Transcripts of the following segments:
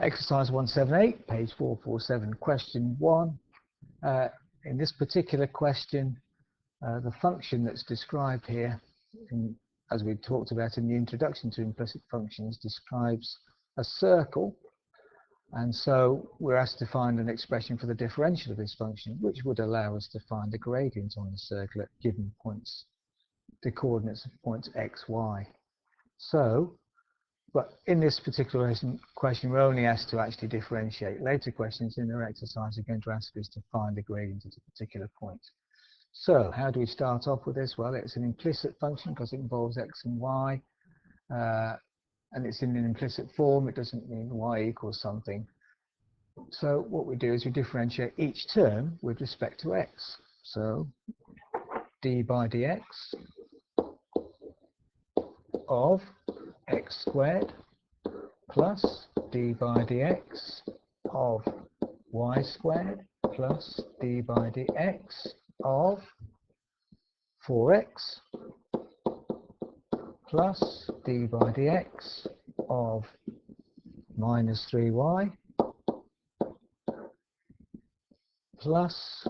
Exercise 178, page 447, question 1. In this particular question, the function that's described here, as we talked about in the introduction to implicit functions, describes a circle. And so we're asked to find an expression for the differential of this function, which would allow us to find the gradient on the circle at given points, the coordinates of points x, y. But in this particular question, we're only asked to actually differentiate. Later questions in our exercise are going to ask us to find the gradient at a particular point. So how do we start off with this? Well, it's an implicit function because it involves x and y. And it's in an implicit form. It doesn't mean y equals something. So what we do is we differentiate each term with respect to x. So d by dx of x squared plus d by dx of y squared plus d by dx of 4x plus d by dx of minus 3y plus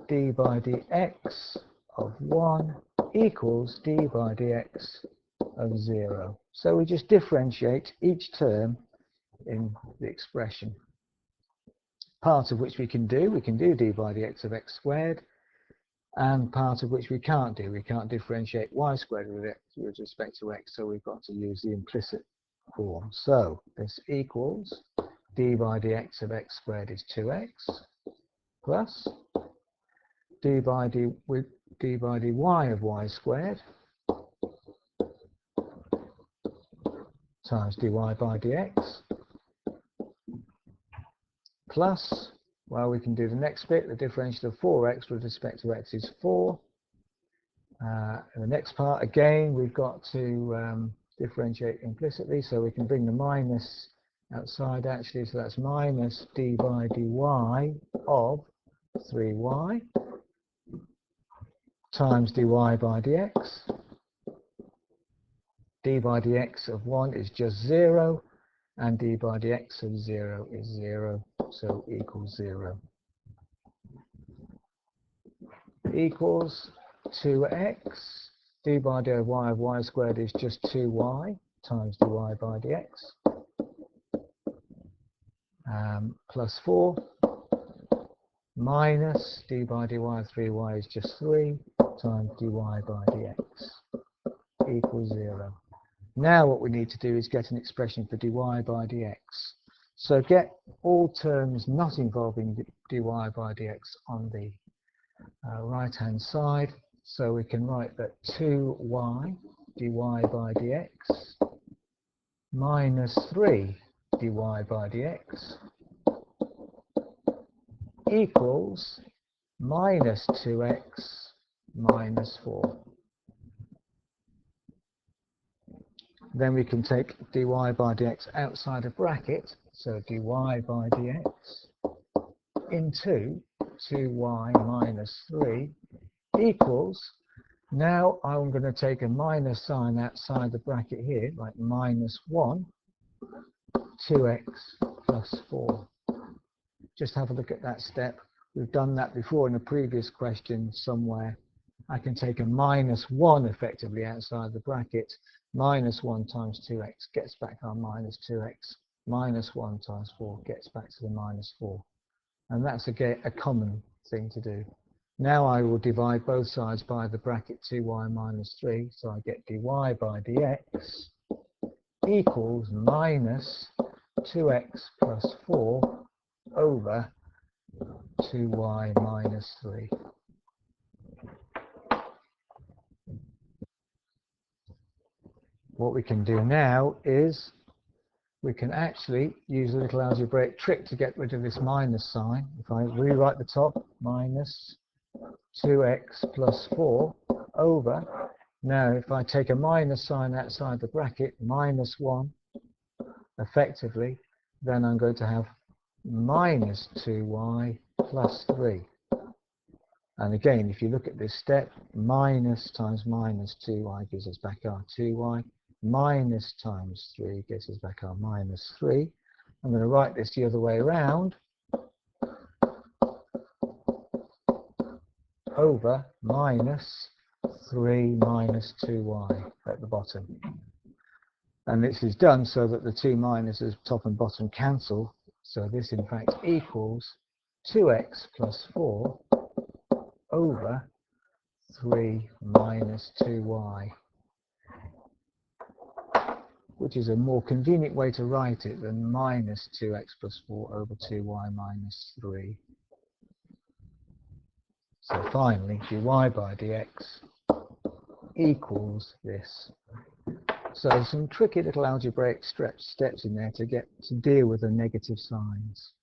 d by dx of 1 equals d by dx of 0. So we just differentiate each term in the expression. Part of which we can do d by dx of x squared, and part of which we can't do. We can't differentiate y squared with respect to x, so we've got to use the implicit form. So this equals d by dx of x squared is 2x plus d by dy of y squared times dy by dx plus, well, we can do the next bit. The differential of 4x with respect to x is 4. In the next part, again, we've got to differentiate implicitly, so we can bring the minus outside actually, so that's minus d by dy of 3y times dy by dx. d by dx of 1 is just 0, and d by dx of 0 is 0, so equals 0. Equals 2x, d by dy of y squared is just 2y times dy by dx, plus 4, minus d by dy of 3y is just 3 times dy by dx, equals 0. Now what we need to do is get an expression for dy by dx. So get all terms not involving dy by dx on the right hand side. So we can write that 2y dy by dx minus 3 dy by dx equals minus 2x minus 4. Then we can take dy by dx outside a bracket, so dy by dx into 2y minus 3 equals, now I'm going to take a minus sign outside the bracket here, like minus 1, 2x plus 4. Just have a look at that step. We've done that before in a previous question somewhere. I can take a minus 1 effectively outside the bracket. Minus 1 times 2x gets back our minus 2x. Minus 1 times 4 gets back to the minus 4. And that's again a common thing to do. Now I will divide both sides by the bracket 2y minus 3. So I get dy by dx equals minus 2x plus 4 over 2y minus 3. What we can do now is we can actually use a little algebraic trick to get rid of this minus sign. If I rewrite the top, minus 2x plus 4 over, now if I take a minus sign outside the bracket, minus 1 effectively, then I'm going to have minus 2y plus 3. And again, if you look at this step, minus times minus 2y gives us back our 2y. Minus times 3 gets us back our minus 3. I'm going to write this the other way around, over minus 3 minus 2y at the bottom. And this is done so that the two minuses top and bottom cancel. So this in fact equals 2x plus 4 over 3 minus 2y, which is a more convenient way to write it than minus 2x plus 4 over 2y minus 3. So finally, dy by dx equals this. So some tricky little algebraic steps in there to deal with the negative signs.